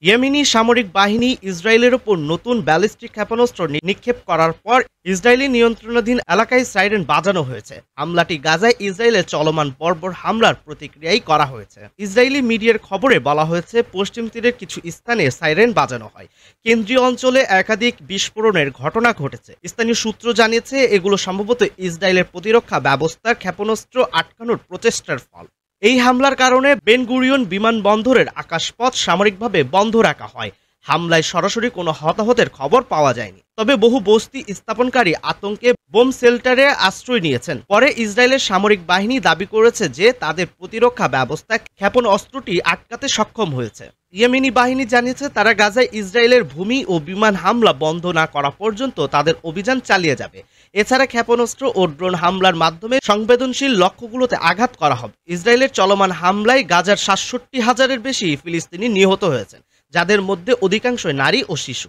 Yemeni সামরিক বাহিনী ইসরায়েলের ওপর নতুন ব্যালিস্টিক ক্ষেপণাস্ত্র নিক্ষেপ করার পর ইসরায়েলি নিয়ন্ত্রণাধীন এলাকায় সাইরেন বাজানো হয়েছে। হামলাটি গাজায় ইসরায়েলের চলমান বর্বর হামলার প্রতিক্রিয়াই করা হয়েছে। ইসরায়েলি মিডিয়ার খবরে বলা হয়েছে, পশ্চিম তীরের কিছু স্থানে সাইরেন বাজানো হয়। কেন্দ্রীয় অঞ্চলে একাধিক বিস্ফোরণের ঘটনা ঘটেছে। স্থানীয় সূত্র জানিয়েছে, এগুলো সম্ভবত ইসরায়েলের প্রতিরক্ষা ব্যবস্থার ক্ষেপণাস্ত্র আটকানোর প্রচেষ্টার ফল। এই হামলার কারণে বেন গুরিয়ন বিমানবন্দরের আকাশপথ সামরিকভাবে বন্ধ রাখা হয়। হামলায় সরাসরি কোনো হতাহতের খবর পাওয়া যায়নি, তবে বহু বস্তি স্থাপনকারী আতঙ্কে বোম শেল্টারে আশ্রয় নিয়েছেন। পরে ইসরায়েলের সামরিক বাহিনী দাবি করেছে যে তাদের প্রতিরক্ষা ব্যবস্থা ক্ষেপণাস্ত্রটি আটকাতে সক্ষম হয়েছে। ইয়েমেনি বাহিনী জানিয়েছে, তারা গাজায় ইসরায়েলের ভূমি ও বিমান হামলা বন্ধ না করা পর্যন্ত তাদের অভিযান চালিয়ে যাবে। এছাড়া ক্ষেপণাস্ত্র ও ড্রোন হামলার মাধ্যমে সংবেদনশীল লক্ষ্যগুলোতে আঘাত করা হবে। ইসরায়েলের চলমান হামলায় গাজার ৬৭,০০০-এর বেশি ফিলিস্তিনি নিহত হয়েছেন, যাদের মধ্যে অধিকাংশই নারী ও শিশু।